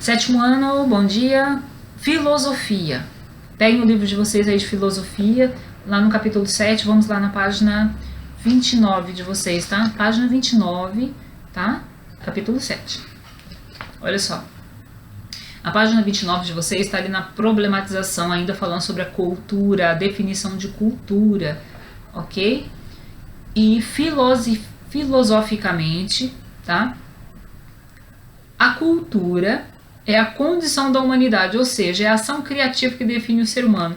Sétimo ano, bom dia. Filosofia. Peguem o livro de vocês aí de filosofia, lá no capítulo 7, vamos lá na página 29 de vocês, tá? Página 29, tá? Capítulo 7. Olha só. A página 29 de vocês está ali na problematização, ainda falando sobre a cultura, a definição de cultura, ok? E filosoficamente, tá? A cultura é a condição da humanidade, ou seja, é a ação criativa que define o ser humano.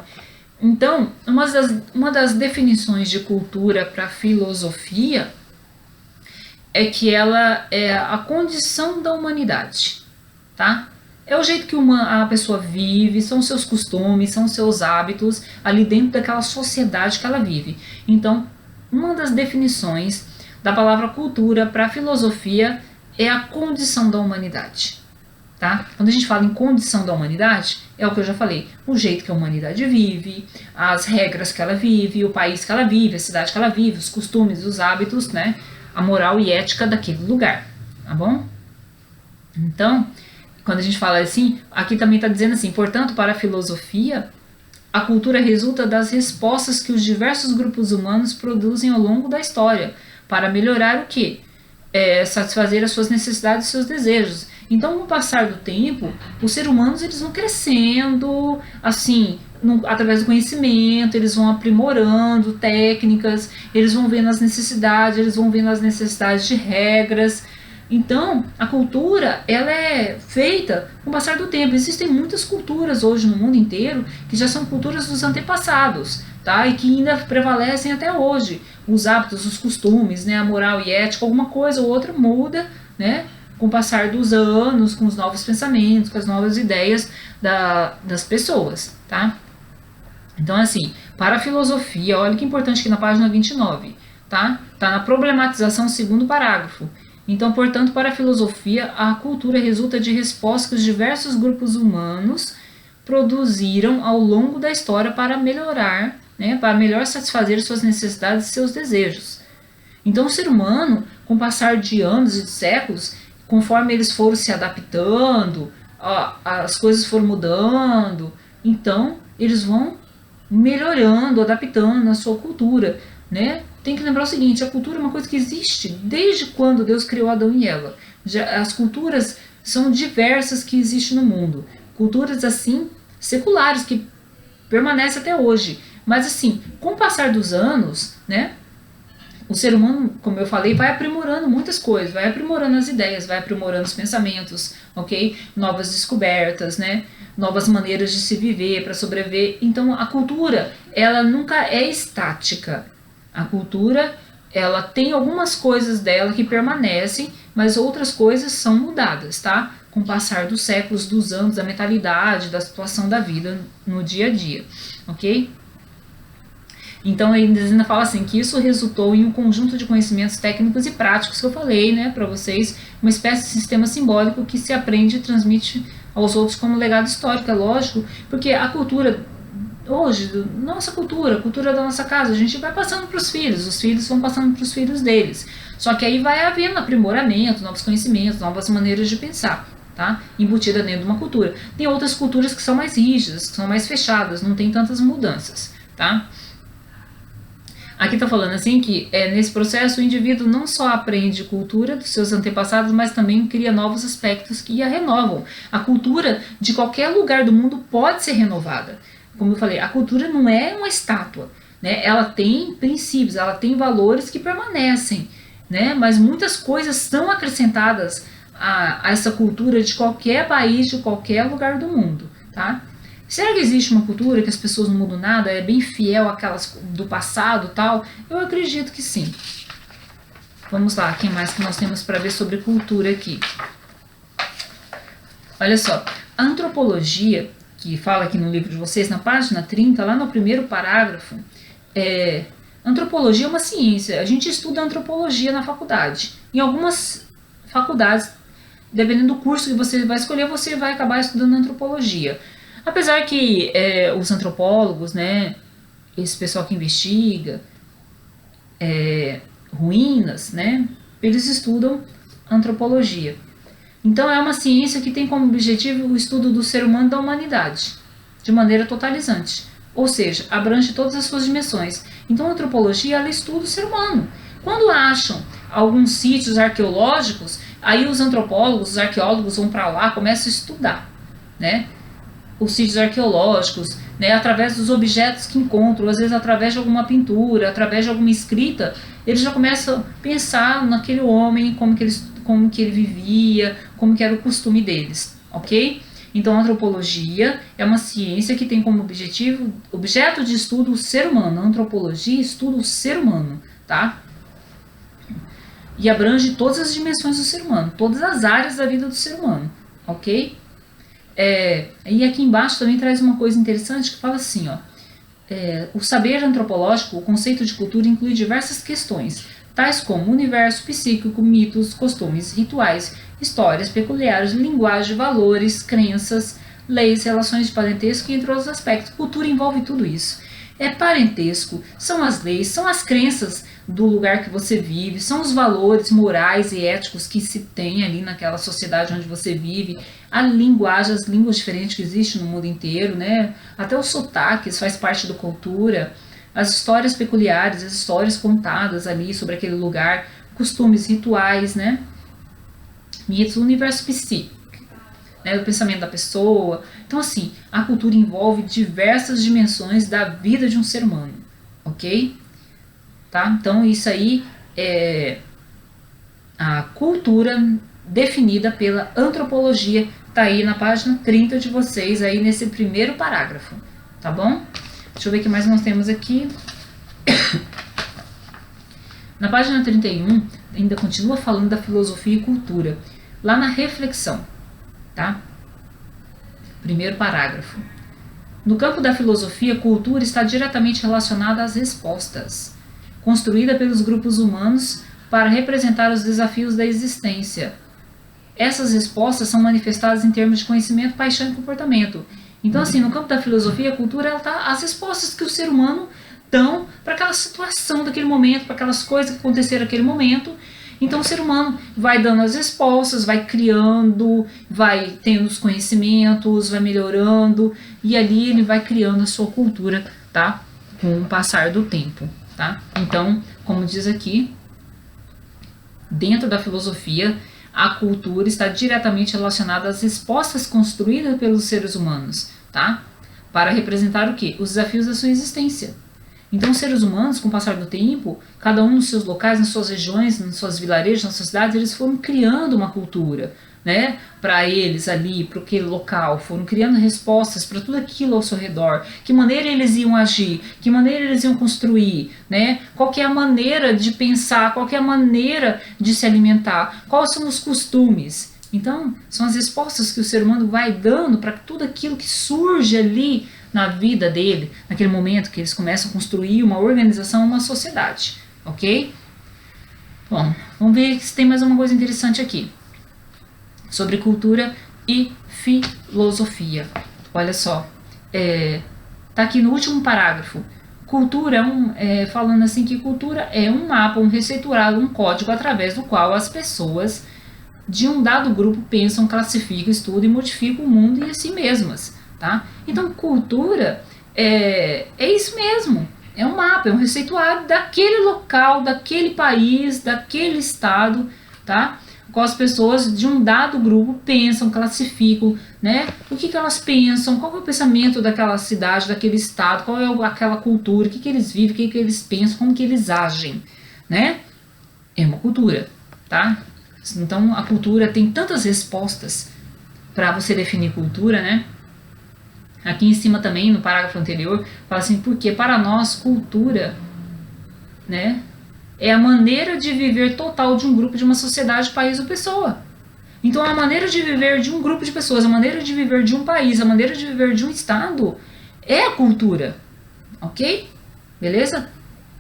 Então, uma das definições de cultura para a filosofia é que ela é a condição da humanidade, tá? É o jeito que a pessoa vive, são seus costumes, são seus hábitos ali dentro daquela sociedade que ela vive. Então, uma das definições da palavra cultura para a filosofia é a condição da humanidade. Tá? Quando a gente fala em condição da humanidade, é o que eu já falei, o jeito que a humanidade vive, as regras que ela vive, o país que ela vive, a cidade que ela vive, os costumes, os hábitos, né? A moral e ética daquele lugar, tá bom? Então, quando a gente fala assim, aqui também está dizendo assim, portanto, para a filosofia, a cultura resulta das respostas que os diversos grupos humanos produzem ao longo da história, para melhorar o quê? Satisfazer as suas necessidades e seus desejos. Então, com o passar do tempo, os seres humanos eles vão crescendo, assim, através do conhecimento, eles vão aprimorando técnicas, eles vão vendo as necessidades, de regras. Então, a cultura, ela é feita com o passar do tempo. Existem muitas culturas hoje no mundo inteiro que já são culturas dos antepassados, tá? E que ainda prevalecem até hoje. Os hábitos, os costumes, né? A moral e ética, alguma coisa ou outra muda, né? Com o passar dos anos, com os novos pensamentos, com as novas ideias das pessoas, tá? Então, assim, para a filosofia, olha que importante aqui na página 29, tá? Tá na problematização, segundo parágrafo. Então, portanto, para a filosofia, a cultura resulta de respostas que os diversos grupos humanos produziram ao longo da história para melhorar, né, para melhor satisfazer suas necessidades e seus desejos. Então, o ser humano, com o passar de anos e de séculos, conforme eles foram se adaptando, as coisas foram mudando, então eles vão melhorando, adaptando a sua cultura, né? Tem que lembrar o seguinte, a cultura é uma coisa que existe desde quando Deus criou Adão e Eva. As culturas são diversas que existem no mundo. Culturas, assim, seculares, que permanecem até hoje. Mas, assim, com o passar dos anos, né? O ser humano, como eu falei, vai aprimorando muitas coisas, vai aprimorando as ideias, vai aprimorando os pensamentos, ok? Novas descobertas, né? Novas maneiras de se viver, para sobreviver. Então, a cultura, ela nunca é estática. A cultura, ela tem algumas coisas dela que permanecem, mas outras coisas são mudadas, tá? Com o passar dos séculos, dos anos, da mentalidade, da situação da vida no dia a dia, ok? Então, ele ainda fala assim, que isso resultou em um conjunto de conhecimentos técnicos e práticos que eu falei, né, para vocês, uma espécie de sistema simbólico que se aprende e transmite aos outros como legado histórico, é lógico, porque a cultura, hoje, nossa cultura, a cultura da nossa casa, a gente vai passando para os filhos vão passando para os filhos deles, só que aí vai havendo aprimoramento, novos conhecimentos, novas maneiras de pensar, tá, embutida dentro de uma cultura. Tem outras culturas que são mais rígidas, que são mais fechadas, não tem tantas mudanças, tá. Aqui está falando assim que nesse processo o indivíduo não só aprende cultura dos seus antepassados, mas também cria novos aspectos que a renovam. A cultura de qualquer lugar do mundo pode ser renovada. Como eu falei, a cultura não é uma estátua, né? Ela tem princípios, ela tem valores que permanecem, né? Mas muitas coisas são acrescentadas a essa cultura de qualquer país, de qualquer lugar do mundo, tá? Será que existe uma cultura que as pessoas não mudam nada, é bem fiel àquelas do passado tal? Eu acredito que sim. Vamos lá, quem mais que nós temos para ver sobre cultura aqui? Olha só, a antropologia, que fala aqui no livro de vocês, na página 30, lá no primeiro parágrafo, antropologia é uma ciência, a gente estuda antropologia na faculdade. Em algumas faculdades, dependendo do curso que você vai escolher, você vai acabar estudando antropologia. Apesar que os antropólogos, né, esse pessoal que investiga ruínas, né, eles estudam antropologia. Então é uma ciência que tem como objetivo o estudo do ser humano e da humanidade, de maneira totalizante, ou seja, abrange todas as suas dimensões. Então a antropologia, ela estuda o ser humano. Quando acham alguns sítios arqueológicos, aí os antropólogos, os arqueólogos vão para lá, começam a estudar, né, os sítios arqueológicos, né, através dos objetos que encontram, às vezes através de alguma pintura, através de alguma escrita, eles já começam a pensar naquele homem, como que ele vivia, como que era o costume deles, ok? Então a antropologia é uma ciência que tem como objeto de estudo o ser humano. A antropologia estuda o ser humano, tá? E abrange todas as dimensões do ser humano, todas as áreas da vida do ser humano, ok? E aqui embaixo também traz uma coisa interessante que fala assim, ó, o saber antropológico, o conceito de cultura inclui diversas questões, tais como universo psíquico, mitos, costumes, rituais, histórias peculiares, linguagem, valores, crenças, leis, relações de parentesco e entre outros aspectos. Cultura envolve tudo isso. É parentesco, são as leis, são as crenças do lugar que você vive, são os valores morais e éticos que se tem ali naquela sociedade onde você vive, a linguagem, as línguas diferentes que existem no mundo inteiro, né? Até os sotaques faz parte da cultura, as histórias peculiares, as histórias contadas ali sobre aquele lugar, costumes, rituais, né? Mitos, o universo psíquico, né, o pensamento da pessoa. Então, assim, a cultura envolve diversas dimensões da vida de um ser humano, ok? Tá? Então, isso aí é a cultura definida pela antropologia, tá aí na página 30 de vocês, aí nesse primeiro parágrafo, tá bom? Deixa eu ver o que mais nós temos aqui. Na página 31, ainda continua falando da filosofia e cultura, lá na reflexão, tá? Primeiro parágrafo. No campo da filosofia, cultura está diretamente relacionada às respostas, construída pelos grupos humanos para representar os desafios da existência. Essas respostas são manifestadas em termos de conhecimento, paixão e comportamento. Então, assim, no campo da filosofia, a cultura, ela tá as respostas que o ser humano dão para aquela situação daquele momento, para aquelas coisas que aconteceram naquele momento. Então o ser humano vai dando as respostas, vai criando, vai tendo os conhecimentos, vai melhorando, e ali ele vai criando a sua cultura, tá? Com o passar do tempo, tá? Então, como diz aqui, dentro da filosofia, a cultura está diretamente relacionada às respostas construídas pelos seres humanos, tá? Para representar o quê? Os desafios da sua existência. Então, os seres humanos, com o passar do tempo, cada um nos seus locais, nas suas regiões, nas suas vilarejos, nas suas cidades, eles foram criando uma cultura, né? Para eles ali, para aquele local, foram criando respostas para tudo aquilo ao seu redor. Que maneira eles iam agir? Que maneira eles iam construir? Né? Qual que é a maneira de pensar? Qual que é a maneira de se alimentar? Quais são os costumes? Então, são as respostas que o ser humano vai dando para tudo aquilo que surge ali na vida dele, naquele momento que eles começam a construir uma organização, uma sociedade, ok? Bom, vamos ver se tem mais uma coisa interessante aqui, sobre cultura e filosofia. Olha só, tá aqui no último parágrafo, cultura falando assim que cultura é um mapa, um receituário, um código através do qual as pessoas de um dado grupo pensam, classificam, estudam e modificam o mundo e a si mesmas. Tá? Então, cultura é isso mesmo, é um mapa, é um receituário daquele local, daquele país, daquele estado, tá? Com as pessoas de um dado grupo pensam, classificam, né? O que elas pensam, qual é o pensamento daquela cidade, daquele estado, qual é aquela cultura, o que eles vivem, o que eles pensam, como que eles agem, né? É uma cultura, tá? Então, a cultura tem tantas respostas para você definir cultura, né? Aqui em cima também, no parágrafo anterior, fala assim, porque para nós, cultura, né, é a maneira de viver total de um grupo, de uma sociedade, país ou pessoa. Então, a maneira de viver de um grupo de pessoas, a maneira de viver de um país, a maneira de viver de um estado, é a cultura, ok? Beleza?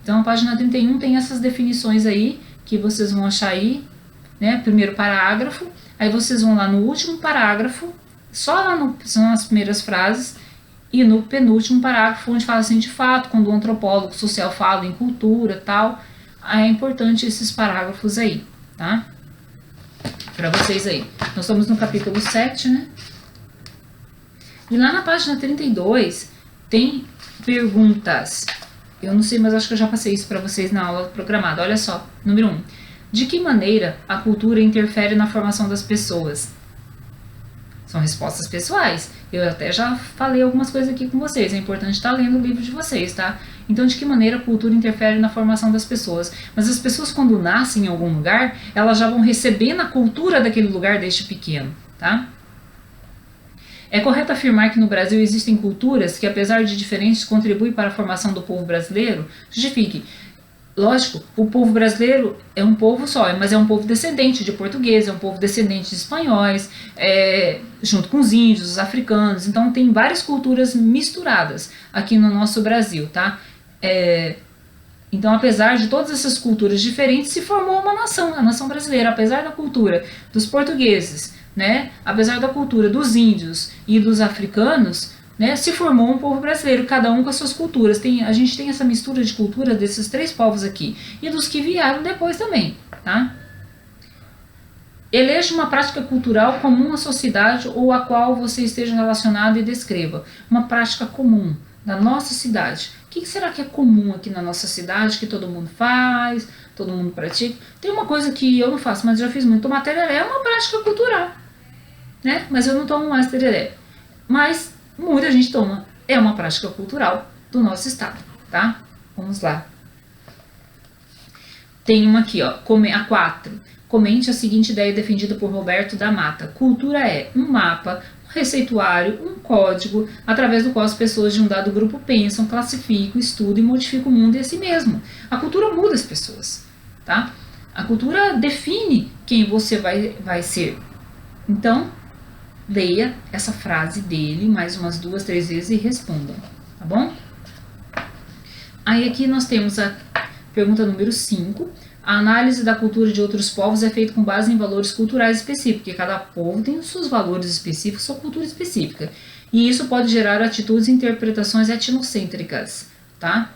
Então, a página 31 tem essas definições aí, que vocês vão achar aí, né, primeiro parágrafo, aí vocês vão lá no último parágrafo, só lá são as primeiras frases, e no penúltimo parágrafo, onde fala assim, de fato, quando o antropólogo social fala em cultura tal, é importante esses parágrafos aí, tá? para vocês aí. Nós estamos no capítulo 7, né? E lá na página 32 tem perguntas. Eu não sei, mas acho que eu já passei isso para vocês na aula programada. Olha só, número 1. De que maneira a cultura interfere na formação das pessoas? São respostas pessoais. Eu até já falei algumas coisas aqui com vocês. É importante estar lendo o livro de vocês, tá? Então, de que maneira a cultura interfere na formação das pessoas? Mas as pessoas, quando nascem em algum lugar, elas já vão recebendo a cultura daquele lugar desde pequeno, tá? É correto afirmar que no Brasil existem culturas que, apesar de diferentes, contribuem para a formação do povo brasileiro? Justifique. Lógico, o povo brasileiro é um povo só, mas é um povo descendente de portugueses, é um povo descendente de espanhóis, junto com os índios, os africanos. Então tem várias culturas misturadas aqui no nosso Brasil, tá? Então, apesar de todas essas culturas diferentes, se formou uma nação, a nação brasileira. Apesar da cultura dos portugueses, né? Apesar da cultura dos índios e dos africanos, né, se formou um povo brasileiro, cada um com as suas culturas. A gente tem essa mistura de cultura desses três povos aqui e dos que vieram depois também, tá? Eleja uma prática cultural comum à sociedade ou a qual você esteja relacionado e descreva. Uma prática comum da nossa cidade. O que será que é comum aqui na nossa cidade, que todo mundo faz, todo mundo pratica? Tem uma coisa que eu não faço, mas já fiz muito. Tomar tereré é uma prática cultural, né? Mas eu não tomo mais tereré. Mas muita gente toma. É uma prática cultural do nosso estado, tá? Vamos lá. Tem uma aqui, ó, a 4. Comente a seguinte ideia defendida por Roberto da Mata. Cultura é um mapa, um receituário, um código, através do qual as pessoas de um dado grupo pensam, classificam, estudam e modificam o mundo e a si mesmo. A cultura muda as pessoas, tá? A cultura define quem você vai ser. Então, leia essa frase dele mais umas 2, 3 vezes e responda, tá bom? Aí aqui nós temos a pergunta número 5. A análise da cultura de outros povos é feita com base em valores culturais específicos, porque cada povo tem os seus valores específicos, sua cultura específica. E isso pode gerar atitudes e interpretações etnocêntricas, tá?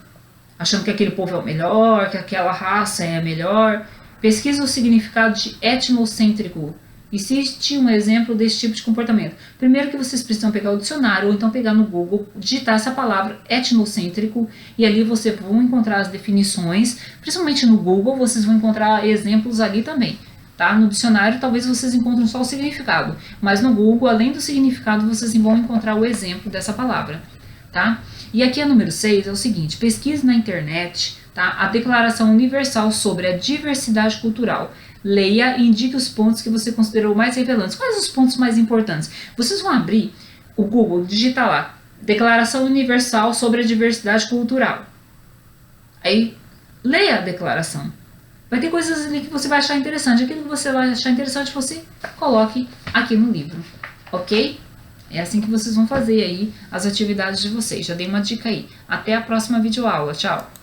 Achando que aquele povo é o melhor, que aquela raça é a melhor. Pesquisa o significado de etnocêntrico. Existe um exemplo desse tipo de comportamento. Primeiro que vocês precisam pegar o dicionário ou então pegar no Google, digitar essa palavra etnocêntrico e ali vocês vão encontrar as definições. Principalmente no Google vocês vão encontrar exemplos ali também, tá? No dicionário talvez vocês encontrem só o significado, mas no Google, além do significado, vocês vão encontrar o exemplo dessa palavra, tá? E aqui a número 6 é o seguinte: pesquise na internet, tá? A Declaração Universal sobre a Diversidade Cultural. Leia e indique os pontos que você considerou mais relevantes. Quais os pontos mais importantes? Vocês vão abrir o Google, digitar lá, Declaração Universal sobre a Diversidade Cultural. Aí, leia a declaração. Vai ter coisas ali que você vai achar interessante. Aquilo que você vai achar interessante, você coloque aqui no livro, ok? É assim que vocês vão fazer aí as atividades de vocês. Já dei uma dica aí. Até a próxima videoaula. Tchau!